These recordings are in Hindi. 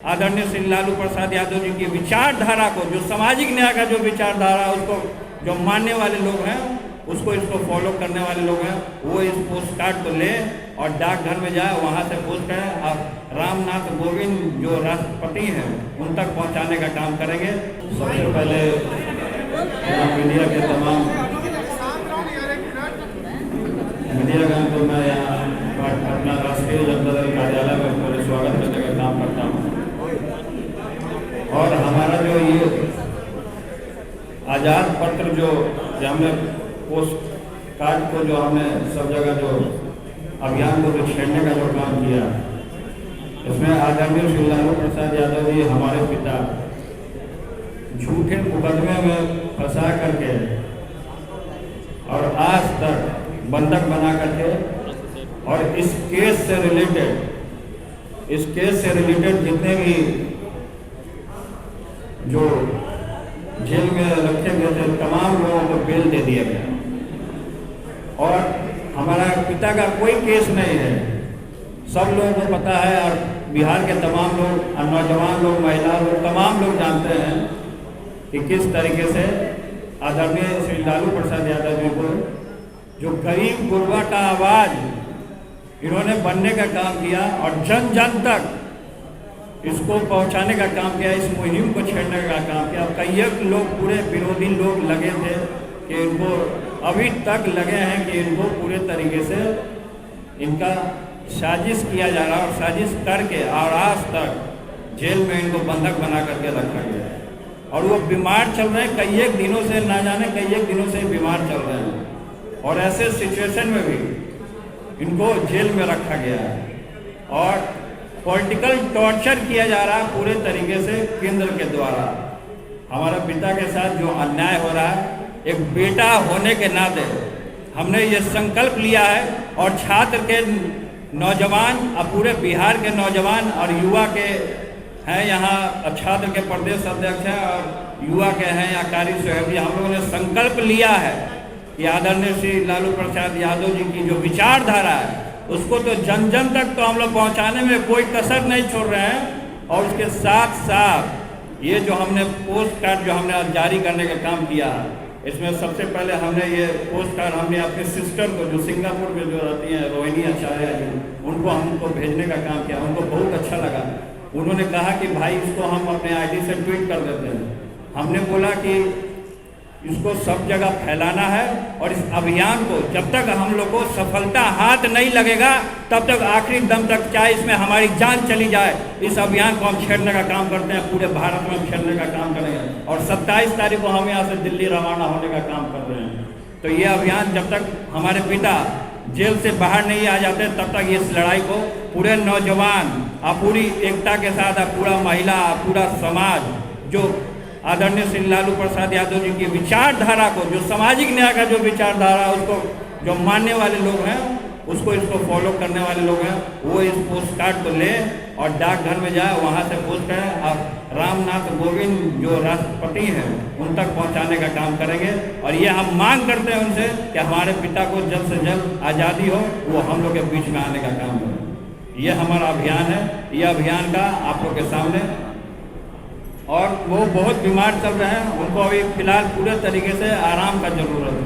आदरणीय श्री लालू प्रसाद यादव जी की विचारधारा को, जो सामाजिक न्याय का जो विचारधारा उसको जो मानने वाले लोग हैं, उसको इसको फॉलो करने वाले लोग हैं, वो इस पोस्ट कार्ड को ले और डाकघर में जाए, वहाँ से पोस्ट करें और रामनाथ कोविंद जो राष्ट्रपति हैं उन तक पहुँचाने का काम करेंगे। सबसे पहले मीडिया के तमाम मीडियागण को मैं यहाँ अपना राष्ट्रीय जनता दल कार्यालय में पूरे स्वागत करने का काम करता हूँ। और हमारा जो ये आज़ाद पत्र जो हमने पोस्ट कार्ड को जो हमने सब जगह जो अभियान को जो छेड़ने का जो काम किया, इसमें आदरणीय श्री लालू प्रसाद यादव जी हमारे पिता झूठे मुकदमे में फंसा करके और आज तक बंधक बना करके, और इस केस से रिलेटेड जितने भी जो जेल में रखे गए थे तमाम लोगों को बेल दे दिया गया। और हमारा पिता का कोई केस नहीं है, सब लोगों को पता है, और बिहार के तमाम लोग, नौजवान लोग, महिला लोग, तमाम लोग जानते हैं कि किस तरीके से आदरणीय श्री लालू प्रसाद यादव जी को, जो गरीब गुरबा का आवाज़ इन्होंने बनने का काम किया और जन जन तक इसको पहुंचाने का काम किया, इस मुहिम को छेड़ने का काम किया। कई लोग, पूरे विरोधी लोग लगे थे कि इनको, अभी तक लगे हैं कि इनको पूरे तरीके से इनका साजिश किया जा रहा है, और साजिश करके और आज तक जेल में इनको बंधक बना करके रखा गया है। और वो बीमार चल रहे हैं, कई दिनों से, ना जाने कई दिनों से बीमार चल रहे हैं, और ऐसे सिचुएशन में भी इनको जेल में रखा गया है और पॉलिटिकल टॉर्चर किया जा रहा है पूरे तरीके से केंद्र के द्वारा। हमारा पिता के साथ जो अन्याय हो रहा है, एक बेटा होने के नाते हमने ये संकल्प लिया है, और छात्र के नौजवान, अब पूरे बिहार के नौजवान और युवा के हैं, यहाँ छात्र के प्रदेश अध्यक्ष हैं और युवा के हैं यहाँ कारी सोहेब जी, हम लोगों ने संकल्प लिया है कि आदरणीय श्री लालू प्रसाद यादव जी की जो विचारधारा है उसको तो जन जन तक तो हम लोग पहुँचाने में कोई कसर नहीं छोड़ रहे हैं। और उसके साथ साथ ये जो हमने पोस्ट कार्ड जो हमने जारी करने का काम किया, इसमें सबसे पहले हमने ये पोस्ट कार्ड हमने अपने सिस्टर को, जो सिंगापुर में जो रहती हैं रोहिणी आचार्य जी, उनको हमको भेजने का काम किया। उनको बहुत अच्छा लगा, उन्होंने कहा कि भाई इसको हम अपने आईडी से ट्वीट कर देते हैं। हमने बोला कि इसको सब जगह फैलाना है, और इस अभियान को जब तक हम लोग को सफलता हाथ नहीं लगेगा तब तक आखिरी दम तक, चाहे इसमें हमारी जान चली जाए, इस अभियान को हम छेड़ने का काम करते हैं, पूरे भारत में छेड़ने का काम करेंगे। और 27 तारीख को हम यहाँ से दिल्ली रवाना होने का काम कर रहे हैं। तो ये अभियान जब तक हमारे पिता जेल से बाहर नहीं आ जाते तब तक इस लड़ाई को पूरे नौजवान और पूरी एकता के साथ, पूरा महिला, पूरा समाज, जो आदरणीय श्री लालू प्रसाद यादव जी की विचारधारा को, जो सामाजिक न्याय का जो विचारधारा उसको जो मानने वाले लोग हैं, उसको इसको फॉलो करने वाले लोग हैं, वो इस पोस्ट कार्ड को ले और डाकघर में जाए, वहाँ से पोस्ट करें और रामनाथ कोविंद जो राष्ट्रपति हैं उन तक पहुँचाने का काम करेंगे। और ये हम मांग करते हैं उनसे कि हमारे पिता को जल्द से जल्द आज़ादी हो, वो हम लोग के बीच में आने का काम करें। ये हमारा अभियान है, ये अभियान का आप लोग के सामने। और वो बहुत बीमार चल रहे हैं, उनको अभी फ़िलहाल पूरे तरीके से आराम का ज़रूरत है।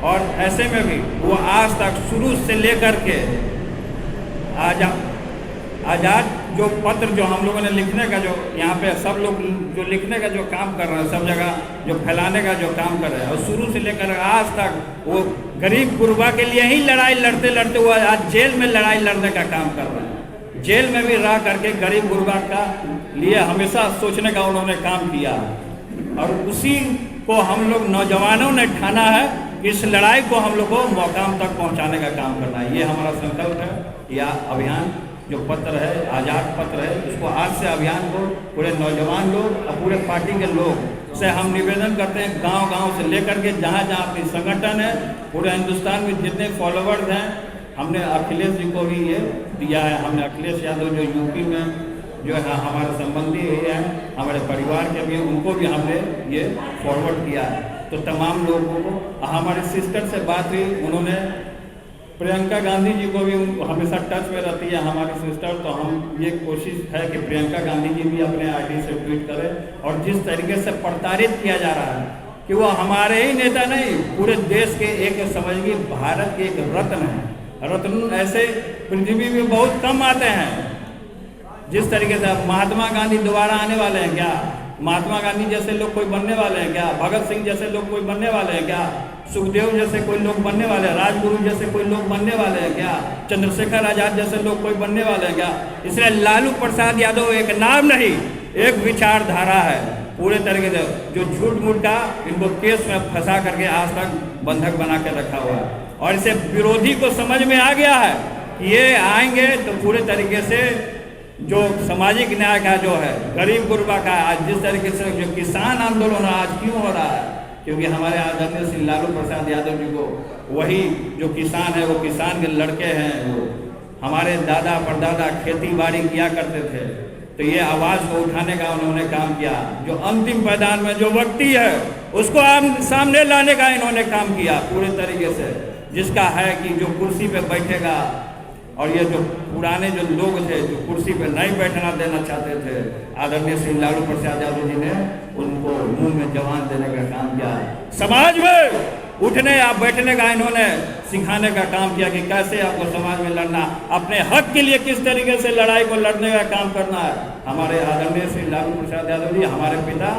और ऐसे में भी वो आज तक शुरू से लेकर के आज़ाद जो पत्र जो हम लोगों ने लिखने का, जो यहाँ पे सब लोग जो लिखने का जो काम कर रहे हैं, सब जगह जो फैलाने का जो काम कर रहे हैं, और शुरू से लेकर आज तक वो गरीब गुरबा के लिए ही लड़ाई लड़ते लड़ते हुआ आज जेल में लड़ाई लड़ने का काम कर रहे हैं। जेल में भी रह करके गरीब गुरबा का लिए हमेशा सोचने का उन्होंने काम किया, और उसी को हम लोग नौजवानों ने ठाना है, इस लड़ाई को हम लोग को मकाम तक पहुंचाने का काम करना है। ये हमारा संकल्प है। यह अभियान जो पत्र है, आज़ाद पत्र है, उसको आज से अभियान को पूरे नौजवान लोग और पूरे पार्टी के लोग से हम निवेदन करते हैं, गांव-गांव से लेकर के जहां जहां अपनी संगठन है, पूरे हिंदुस्तान में जितने फॉलोवर्स हैं, हमने अखिलेश जी को भी ये दिया है। हमने अखिलेश यादव जो यूपी में जो है हमारे संबंधी हैं, हमारे परिवार के भी, उनको भी हमने ये फॉरवर्ड किया है। तो तमाम लोगों को, हमारे सिस्टर से बात हुई, उन्होंने प्रियंका गांधी जी को भी हमेशा टच में रहती है हमारी सिस्टर, तो हम ये कोशिश है कि प्रियंका गांधी जी भी अपने आईडी से ट्वीट करें। और जिस तरीके से प्रताड़ित किया जा रहा है कि वो हमारे ही नेता नहीं, पूरे देश के एक समझिए भारत के एक रत्न है। रत्न ऐसे पृथ्वी में बहुत कम आते हैं। जिस तरीके से महात्मा गांधी दोबारा आने वाले हैं क्या? महात्मा गांधी जैसे लोग कोई बनने वाले हैं क्या? भगत सिंह जैसे लोग कोई बनने वाले हैं क्या? सुखदेव जैसे कोई लोग बनने वाले हैं? राजगुरु जैसे कोई लोग बनने वाले हैं क्या? चंद्रशेखर आजाद जैसे लोग कोई बनने वाले हैं क्या? इसलिए लालू प्रसाद यादव एक नाम नहीं, एक विचारधारा है। पूरे तरीके से जो झूठ मूठ का इनको केस में फंसा करके आज तक बंधक बना के रखा हुआ है। और इसे विरोधी को समझ में आ गया है कि ये आएंगे तो पूरे तरीके से जो सामाजिक न्याय का जो है, गरीब गुरबा का, आज जिस तरीके से जो किसान आंदोलन आज क्यों हो रहा है, क्योंकि हमारे आदरणीय श्री लालू प्रसाद यादव जी को वही जो किसान है वो किसान के लड़के हैं, वो हमारे दादा परदादा खेती बाड़ी किया करते थे, तो ये आवाज़ को उठाने का उन्होंने काम किया। जो अंतिम मैदान में जो व्यक्ति है उसको सामने लाने का इन्होंने काम किया पूरे तरीके से, जिसका है कि जो कुर्सी पे बैठेगा। और ये जो पुराने जो लोग थे जो कुर्सी पे नहीं बैठना देना चाहते थे, आदरणीय श्री लालू प्रसाद यादव जी ने उनको मुंह में जवान देने का काम किया। समाज में उठने या बैठने का इन्होंने सिखाने का काम किया कि कैसे आपको समाज में लड़ना, अपने हक के लिए किस तरीके से लड़ाई को लड़ने का काम करना है। हमारे आदरणीय श्री लालू प्रसाद यादव जी हमारे पिता,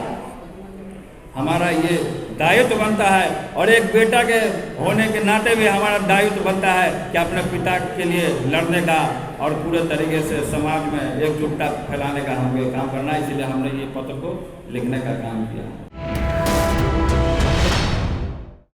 हमारा ये दायित्व बनता है और एक बेटा के होने के नाते भी हमारा दायित्व बनता है कि अपने पिता के लिए लड़ने का और पूरे तरीके से समाज में एकजुटता फैलाने का हमें काम करना है। इसलिए हमने ये पत्र को लिखने का काम किया।